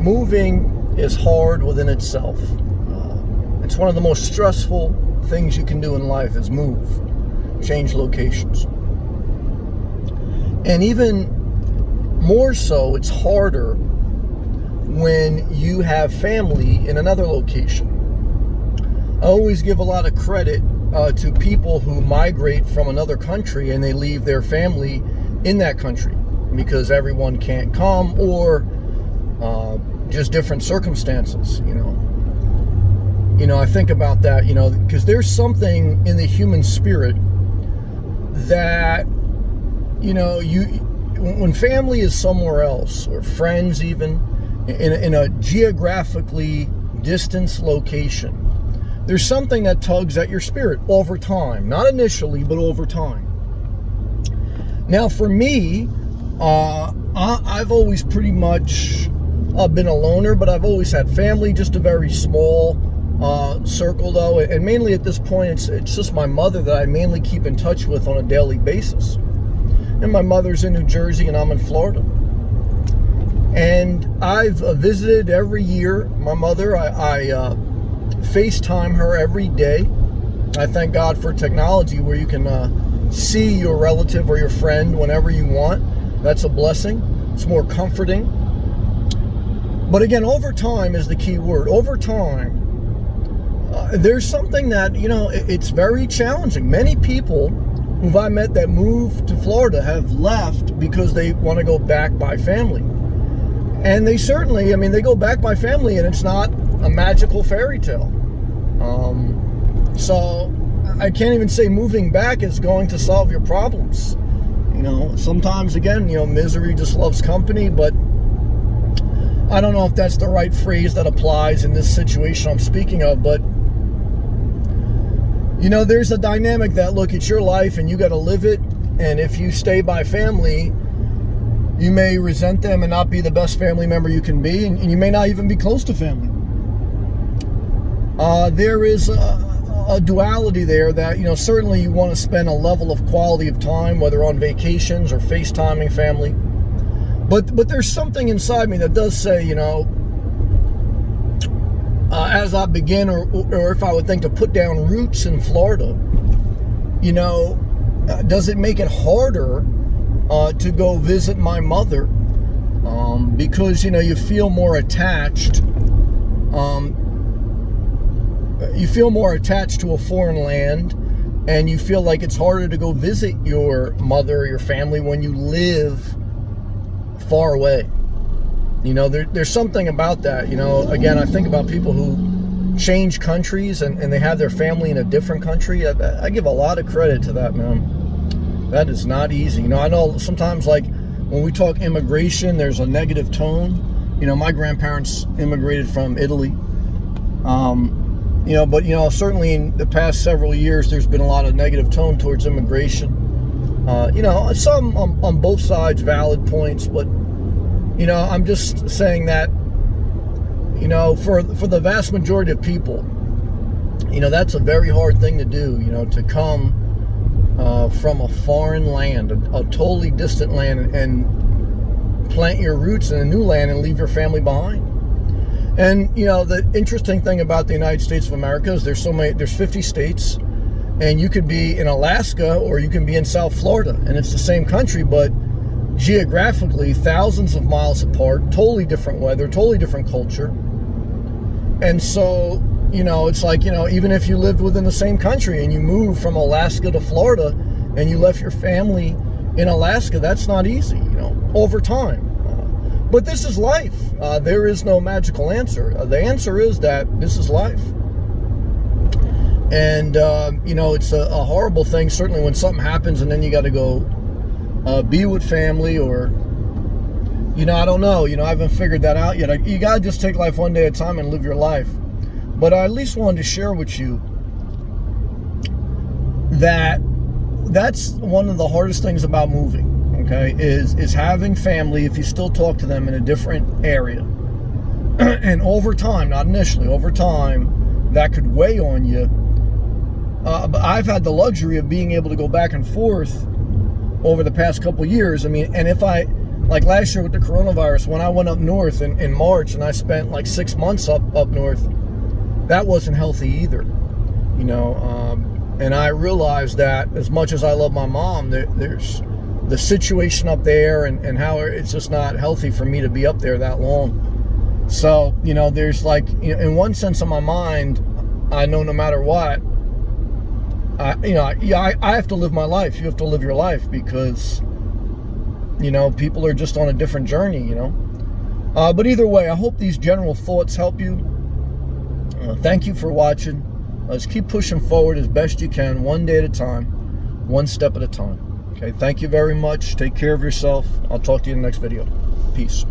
moving is hard within itself. It's one of the most stressful things you can do in life is move, change locations. And even more so, it's harder when you have family in another location. I always give a lot of credit to people who migrate from another country and they leave their family in that country because everyone can't come or just different circumstances, I think about that, because there's something in the human spirit that, when family is somewhere else, or friends even, in a geographically distant location, there's something that tugs at your spirit over time. Not initially, but over time. Now, for me, I've always pretty much been a loner, but I've always had family, just a very small circle though, and mainly at this point it's just my mother that I mainly keep in touch with on a daily basis. And my mother's in New Jersey and I'm in Florida. And I've visited every year my mother. I FaceTime her every day. I thank God for technology where you can see your relative or your friend whenever you want. That's a blessing. It's more comforting. But again, over time is the key word. Over time, there's something that, it's very challenging. Many people who I met that moved to Florida have left because they want to go back by family. And they certainly, they go back by family and it's not a magical fairy tale. So I can't even say moving back is going to solve your problems. Sometimes, again, misery just loves company, but I don't know if that's the right phrase that applies in this situation I'm speaking of, but there's a dynamic that, look, it's your life and you got to live it. And if you stay by family, you may resent them and not be the best family member you can be. And you may not even be close to family. There is a duality there that, certainly you want to spend a level of quality of time, whether on vacations or FaceTiming family. But there's something inside me that does say, as I begin, or if I would think to put down roots in Florida, does it make it harder to go visit my mother? Because, you feel more attached. You feel more attached to a foreign land, and you feel like it's harder to go visit your mother or your family when you live far away. There's something about that. Again, I think about people who change countries and they have their family in a different country. I give a lot of credit to that, man. That is not easy. I know sometimes, like, when we talk immigration, there's a negative tone. My grandparents immigrated from Italy. But certainly in the past several years, there's been a lot of negative tone towards immigration. Some on both sides valid points, but I'm just saying that, for the vast majority of people, that's a very hard thing to do, to come from a foreign land, a totally distant land, and plant your roots in a new land and leave your family behind. And, the interesting thing about the United States of America is there's 50 states, and you could be in Alaska or you can be in South Florida, and it's the same country, but geographically thousands of miles apart, totally different weather, totally different culture. And so, it's like, even if you lived within the same country and you moved from Alaska to Florida and you left your family in Alaska, that's not easy, over time. But this is life. There is no magical answer. The answer is that this is life. And, it's a horrible thing, certainly when something happens and then you got to go be with family, or, I don't know. I haven't figured that out yet. You got to just take life one day at a time and live your life. But I at least wanted to share with you that that's one of the hardest things about moving. Okay, is having family, if you still talk to them, in a different area. And over time, not initially, over time, that could weigh on you. But I've had the luxury of being able to go back and forth over the past couple years. And if I like last year with the coronavirus, when I went up north in March and I spent like 6 months up north, that wasn't healthy either, you know. And I realized that as much as I love my mom, there's the situation up there and how it's just not healthy for me to be up there that long. So, you know, there's like, you know, in one sense of my mind, I know no matter what, I have to live my life. You have to live your life because, you know, people are just on a different journey, you know. But either way, I hope these general thoughts help you. Thank you for watching. Let's keep pushing forward as best you can, one day at a time, one step at a time. Okay, thank you very much. Take care of yourself. I'll talk to you in the next video. Peace.